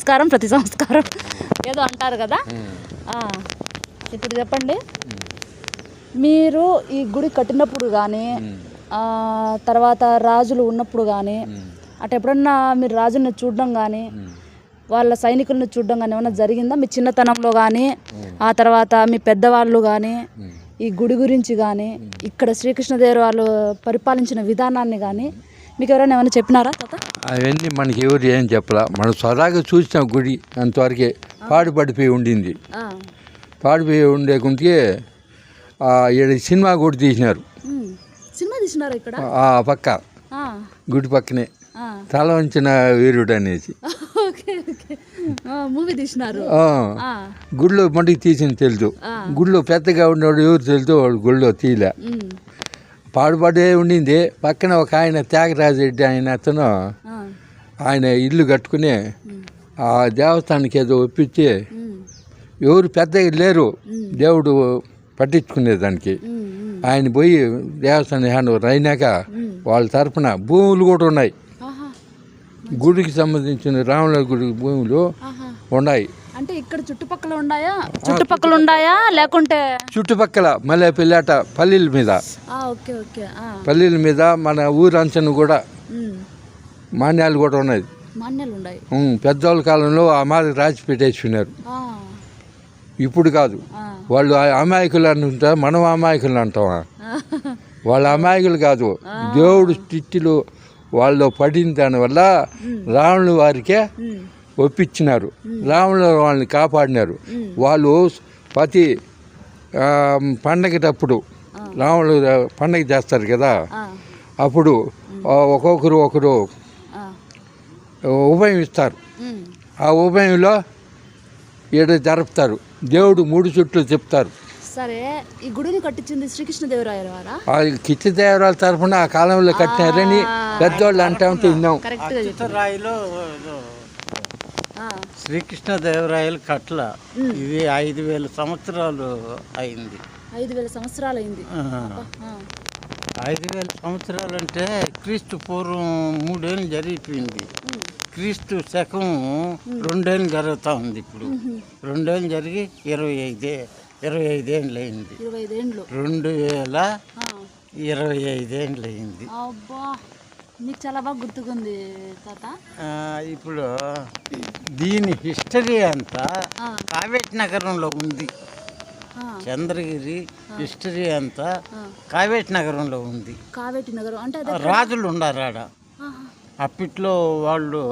సంస్కారం ప్రతి సంస్కారం ఏదో అంటారు కదా. ఇప్పుడు చెప్పండి, మీరు ఈ గుడి కట్టినప్పుడు కానీ తర్వాత రాజులు ఉన్నప్పుడు కానీ అటు ఎప్పుడన్నా మీరు రాజుని చూడడం కానీ వాళ్ళ సైనికులను చూడడం కానీ ఏమైనా జరిగిందా మీ చిన్నతనంలో కానీ? ఆ తర్వాత మీ పెద్దవాళ్ళు కానీ ఈ గుడి గురించి కానీ ఇక్కడ శ్రీకృష్ణదేవరాయలు పరిపాలించిన విధానాన్ని కానీ మీకు ఎవరైనా ఏమైనా చెప్పినారా తాత? అవన్నీ మనకి ఎవరు ఏం చెప్పలా, మనం సరదాగా చూసిన గుడి అంతవరకే. పాడుపడిపోయి ఉండింది, పాడిపోయి ఉండే గుంటికి సినిమా కూడా తీసినారు. సినిమా తీసినారు ఇక్కడ ఆ పక్క గుడి పక్కనే తల వంచిన వీరుడు అనేసి మూవీ తీసినారు. గుడిలో మటుకు తీసింది తెలుసు, గుడిలో పెద్దగా ఉండేవాడు ఎవరు తెలుసు, వాడు గుడిలో తీయలే. పాడుపడే ఉండింది. పక్కన ఒక ఆయన త్యాగరాజు రెడ్డి ఆయన అతను ఆయన ఇల్లు కట్టుకుని ఆ దేవస్థానానికి ఏదో ఒప్పించి ఎవరు పెద్దగా లేరు దేవుడు పట్టించుకునేదానికి. ఆయన పోయి దేవస్థానం హ్యాండ్ ఓవర్ అయినాక వాళ్ళ తరఫున భూములు కూడా ఉన్నాయి. గుడికి సంబంధించిన రాముల గుడి భూములు ఉన్నాయి. అంటే ఇక్కడ చుట్టుపక్కల ఉన్నాయా లేకుంటే చుట్టుపక్కల మళ్ళీ పిల్లాట పల్లెల మీద పల్లెల మీద మన ఊరు అంచను కూడా మాన్యాలు కూడా ఉన్నాయి. పెద్దవాళ్ళ కాలంలో ఆ మాదిరి రాసి పెట్టేసుకున్నారు. ఇప్పుడు కాదు, వాళ్ళు అమాయకులు అంటారు, మనం అమాయకులు అంటామా? వాళ్ళ అమాయకులు కాదు, దేవుడు స్థితిలో వాళ్ళు పడిన దానివల్ల రాముల వారికే ఒప్పించినారు, రాముల వాళ్ళని కాపాడినారు. వాళ్ళు ప్రతి పండగటప్పుడు రాములు పండగ చేస్తారు కదా, అప్పుడు ఒకరు ఉభయం ఇస్తారు. ఆ ఉభయంలో జరుపుతారు. దేవుడు 3 చుట్లు చెప్తారు. సరే, ఈ గుడిని కట్టించింది శ్రీకృష్ణదేవరాయల వారా? కృష్ణదేవరాయల తరఫున ఆ కాలంలో కట్టినారని పెద్దవాళ్ళు అంటా ఉంటే విన్నాం. రాయిలో శ్రీకృష్ణదేవరాయలు కట్ల ఇది 5000 సంవత్సరాలు అయింది. 5000 సంవత్సరాలు అయింది. 5000 సంవత్సరాలు అంటే క్రీస్తు పూర్వం 3 ఏళ్ళు జరిగిపోయింది. క్రీస్తు శకం 2 ఏళ్ళు జరుగుతూ ఉంది. ఇప్పుడు 2 ఏళ్ళు జరిగి 25 ఏళ్ళు అయింది. 2025 ఏళ్ళు అయింది. మీకు చాలా బాగా గుర్తుకుంది తాత. ఇప్పుడు దీని హిస్టరీ అంతా కావేటి నగరంలో ఉంది. చంద్రగిరి హిస్టరీ అంతా కావేటి నగరంలో ఉంది. కావేటి నగరం అంటే రాజులు ఉన్నారు ఆడ. అప్పట్లో వాళ్ళు